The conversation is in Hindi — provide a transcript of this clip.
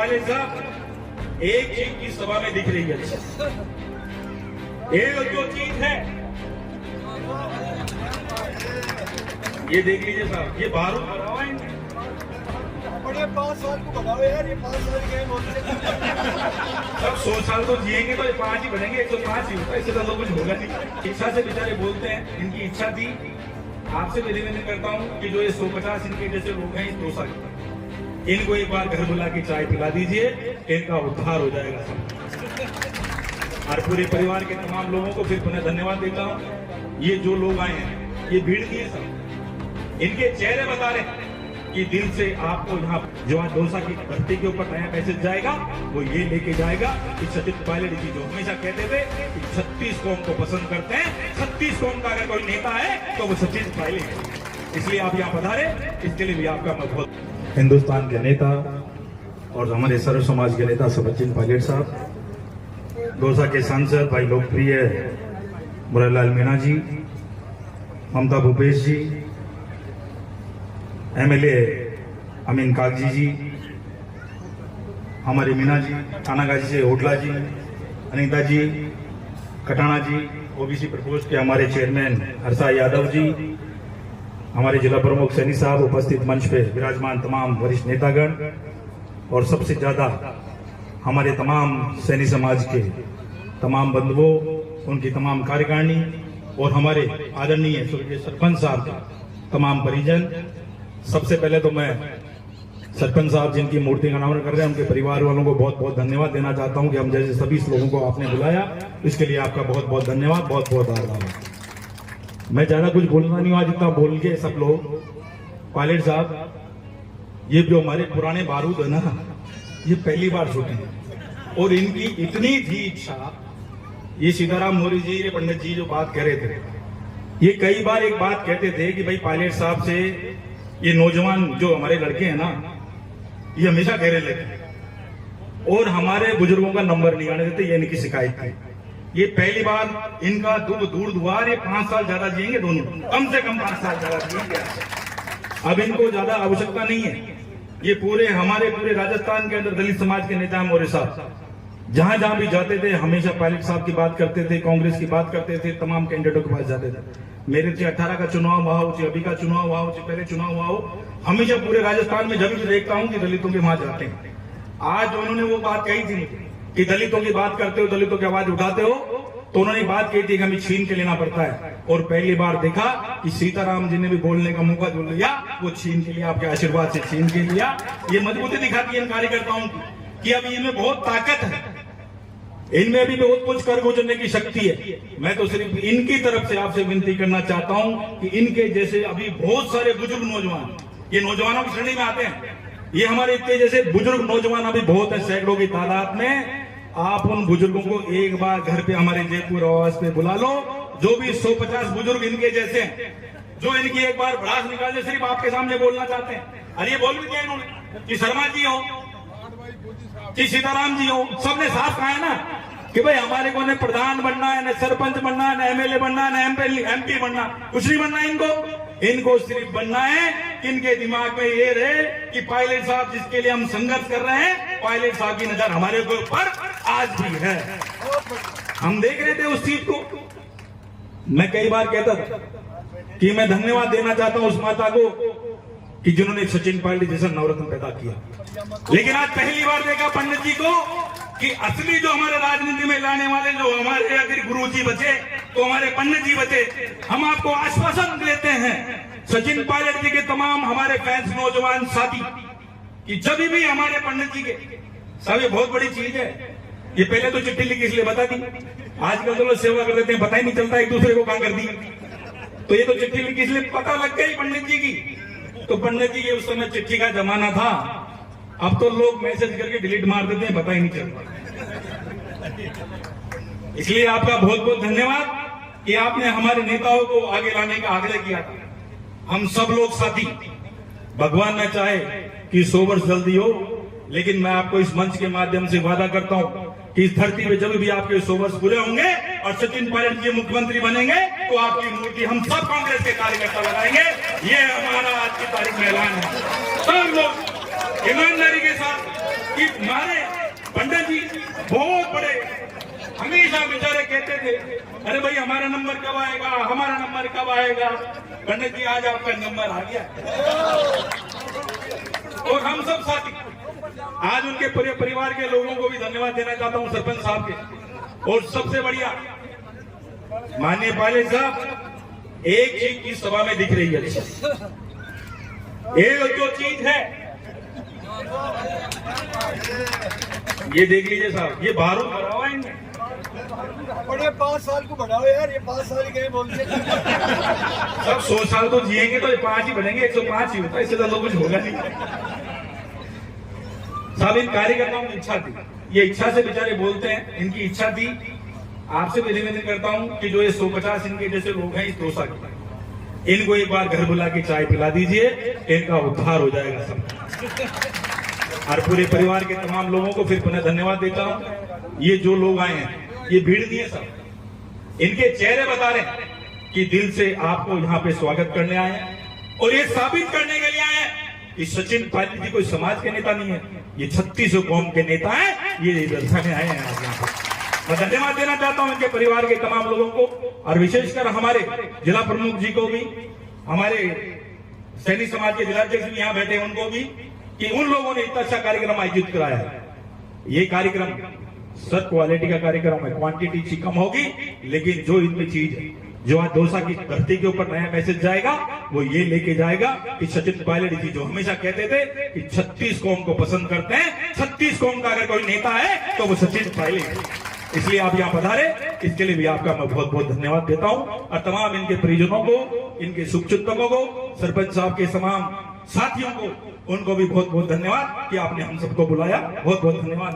पायलट साहब, एक चीज की सभा में दिख रही है, एक जो चीज है ये देख लीजिए साहब, ये बारूद भरा हुआ है। बड़े 5 साल को बताओ यार, ये 5 साल के सब 100 साल तो जिएंगे तो ये 5 ही बनेंगे, 105 ही होगा, इससे ज्यादा कुछ होगा नहीं। इच्छा से बेचारे बोलते हैं, इनकी इच्छा थी। आपसे भी निवेदन करता हूँ कि जो ये 150 इनके जैसे लोग हैं इस डोसा के, इनको एक बार घर बुला के चाय पिला दीजिए, इनका उद्धार हो जाएगा सब। और पूरे परिवार के तमाम लोगों को फिर पुनः धन्यवाद देता हूँ। ये जो लोग आए हैं, ये भीड़ की है सब, इनके चेहरे बता रहे हैं कि दिल से आपको यहाँ जो आज डोसा की धरती के ऊपर नया मैसेज जाएगा वो ये लेके जाएगा कि सचिन पायलट जी जो हमेशा कहते थे कि 36 कौम को पसंद करते हैं, 36 कौम का अगर कोई नेता है तो वो सचिन पायलट है। इसलिए आप यहाँ पधारे, इसके लिए भी आपका बहुत। हिंदुस्तान के नेता और हमारे सर्व समाज के नेता सचिन पायलट साहब, डोसा के सांसद भाई लोकप्रिय मुरारीलाल मीणा जी, ममता भूपेश जी, एमएलए अमीन कागजी जी, हमारे मीना जी, थानागाजी से होटला जी, अनीता जी, कटाना जी, ओबीसी प्रकोष्ठ के हमारे चेयरमैन हर्षा यादव जी, हमारे जिला प्रमुख सैनी साहब, उपस्थित मंच पे विराजमान तमाम वरिष्ठ नेतागण और सबसे ज्यादा हमारे तमाम सैनी समाज के तमाम बंधुओं, उनकी तमाम कार्यकारिणी और हमारे आदरणीय स्वर्गीय सरपंच साहब का तमाम परिजन। सबसे पहले तो मैं सरपंच साहब जिनकी मूर्ति का अनावरण कर रहे हैं उनके परिवार वालों को बहुत बहुत धन्यवाद देना चाहता हूं कि हम जैसे सभी लोगों को आपने बुलाया, इसके लिए आपका बहुत बहुत धन्यवाद, बहुत बहुत आभार। मैं ज्यादा कुछ बोलना नहीं हुआ, जितना बोल के सब लोग। पायलट साहब, ये जो हमारे पुराने बारूद है ना, ये पहली बार छूटे और इनकी इतनी थी इच्छा, ये सीताराम मोरी जी, ये पंडित जी जो बात कह रहे थे, ये कई बार एक बात कहते थे कि भाई पायलट साहब से ये नौजवान जो हमारे लड़के हैं ना, ये हमेशा कह रहे थे और हमारे बुजुर्गों का नंबर नहीं आने देते, ये इनकी शिकायत थी। ये पहली बार इनका दूर दुआर, ये 5 साल ज्यादा जिएंगे दोनों, कम से कम 5 साल ज्यादा जिएंगे। अब इनको ज्यादा आवश्यकता नहीं है। ये हमारे पूरे राजस्थान के अंदर दलित समाज के नेता मोरे साहब जहां जहां भी जाते थे हमेशा पायलट साहब की बात करते थे, कांग्रेस की बात करते थे, तमाम कैंडिडेटों के पास जाते थे। मेरे चाहे 18 का चुनाव हुआ हो, चाहे अभी का चुनाव हुआ हो, चाहे पहले चुनाव हुआ हो, हमेशा पूरे राजस्थान में जब भी देखता हूं कि दलितों के वहां जाते हैं। आज उन्होंने वो बात कही थी कि दलितों की बात करते हो, दलितों की आवाज उठाते हो, तो उन्होंने बात कही थी कि हमें छीन के लेना पड़ता है। और पहली बार देखा कि सीताराम जी ने भी बोलने का मौका जो लिया, वो छीन के लिया, आपके आशीर्वाद से छीन के लिया। ये मजबूती दिखाती है इन कार्यकर्ताओं की कि अब इनमें बहुत ताकत है, इनमें भी बहुत कुछ कर गुजरने की शक्ति है। मैं तो सिर्फ इनकी तरफ से आपसे विनती करना चाहता हूं कि इनके जैसे अभी बहुत सारे बुजुर्ग नौजवान, ये नौजवानों की श्रेणी में आते हैं, ये हमारे इतने जैसे बुजुर्ग नौजवान अभी बहुत है, सैकड़ों की तादाद में। आप उन बुजुर्गों को एक बार घर पे हमारे जयपुर आवास पे बुला लो, जो भी 150 बुजुर्ग इनके जैसे हैं, जो इनकी एक बार भड़ास निकालने सिर्फ आपके सामने बोलना चाहते हैं। अरे ये बोल भी दिया इन्होंने कि शर्मा जी हो, कि सीताराम जी हो, सबने साफ कहा है ना कि भाई हमारे को न प्रधान बनना है, न सरपंच बनना है, न एमएलए बनना है, न एमपी बनना, कुछ नहीं बनना है इनको सिर्फ बनना है कि इनके दिमाग में ये रहे कि पायलट साहब जिसके लिए हम संघर्ष कर रहे हैं, पायलट साहब की नजर हमारे ऊपर आज भी है। हम देख रहे थे उस चीज को। मैं कई बार कहता था कि मैं धन्यवाद देना चाहता हूं उस माता को कि जिन्होंने सचिन पायलट जैसा नवरत्न पैदा किया। लेकिन आज पहली बार देखा पंडित जी को कि असली जो हमारे राजनीति में लाने वाले जो हमारे अगर गुरु जी बचे तो हमारे पंडित जी बचे। हम आपको आश्वासन देते हैं सचिन पायलट जी के तमाम हमारे फैंस नौजवान साथी कि जब भी हमारे पंडित जी के सब, ये बहुत बड़ी चीज है। ये पहले तो चिट्ठी लिखी इसलिए बता दी, आजकल तो लोग सेवा कर देते हैं, पता ही नहीं चलता एक दूसरे को कहां कर दी। तो ये तो चिट्ठी लिखी इसलिए पता लग गई पंडित जी की। तो पंडित जी के उस समय चिट्ठी का जमाना था, अब तो लोग मैसेज करके डिलीट मार देते हैं, पता ही नहीं चलता। इसलिए आपका बहुत बहुत धन्यवाद कि आपने हमारे नेताओं को आगे लाने का आग्रह किया था। हम सब लोग साथी, भगवान न चाहे कि 100 वर्ष जल्दी हो, लेकिन मैं आपको इस मंच के माध्यम से वादा करता हूं कि इस धरती पे जब भी आपके 100 वर्ष पूरे होंगे और सचिन पायलट जी मुख्यमंत्री बनेंगे तो आपकी मूर्ति हम सब कांग्रेस के कार्यकर्ता लगाएंगे। ये हमारा आज की तारीख में ऐलान है। सब लोग ईमानदारी के साथ कि हमारे पंडित जी बहुत बड़े हमेशा बेचारे कहते थे, अरे भाई हमारा नंबर कब आएगा, हमारा नंबर कब आएगा। पंडित जी आज आपका नंबर आ गया और हम सब साथी आज उनके पूरे परिवार के लोगों को भी धन्यवाद देना चाहता हूं, सरपंच साहब के। और सबसे बढ़िया माननीय पायलट साहब, एक चीज की सभा में दिख रही है, एक जो चीज है ये देख लीजिए साहब, ये बारूद भरा हुआ है इनमें। बड़े 5 साल को बढ़ाओ यार, ये 5 साल के बोलते सब 100 साल तो जिएंगे तो ये 5 ही बनेंगे, 105 ही होता है, इससे ज्यादा कुछ होगा नहीं। साहब इन कार्यकर्ताओं की इच्छा थी, ये इच्छा से बेचारे बोलते हैं, इनकी इच्छा थी। आपसे भी निवेदन करता हूं कि जो ये 150 इनके जैसे लोग हैं इस दौसा के, इनको एक बार घर बुला के चाय पिला दीजिए, इनका उद्धार हो जाएगा सब। और पूरे परिवार के तमाम लोगों को फिर पुनः धन्यवाद देता हूं। ये जो लोग आए हैं ये भीड़ नहीं है, सब इनके चेहरे बता रहे हैं कि दिल से आपको यहाँ पे स्वागत करने आए हैं और ये साबित करने के लिए आए हैं कि सचिन पायलट जी कोई समाज के नेता नहीं है, ये 36 कौम के नेता हैं, ये दर्शाने आए हैं आज यहाँ पर। मैं धन्यवाद देना चाहता हूं इनके परिवार के तमाम लोगों को और विशेषकर हमारे जिला प्रमुख जी को भी, हमारे सैनी समाज के जिलाध्यक्ष भी यहाँ बैठे हैं उनको भी, कि उन लोगों ने इतना अच्छा कार्यक्रम आयोजित कराया है। ये कार्यक्रम सर क्वालिटी का कार्यक्रम है, क्वांटिटी सी कम होगी, लेकिन जो इनमें चीज है, जो आज दौसा की धरती के ऊपर नया मैसेज जाएगा वो ये लेके जाएगा कि सचिन पायलट जी जो हमेशा कहते थे कि 36 कौम को पसंद करते हैं, 36 कौम का अगर कोई नेता है तो वो सचिन पायलट है। इसलिए आप यहाँ पधारे, इसके लिए भी आपका मैं बहुत बहुत धन्यवाद देता हूँ और तमाम इनके परिजनों को, इनके शुभचिंतकों को, सरपंच साहब के तमाम साथियों को, उनको भी बहुत बहुत धन्यवाद कि आपने हम सबको बुलाया। बहुत बहुत धन्यवाद।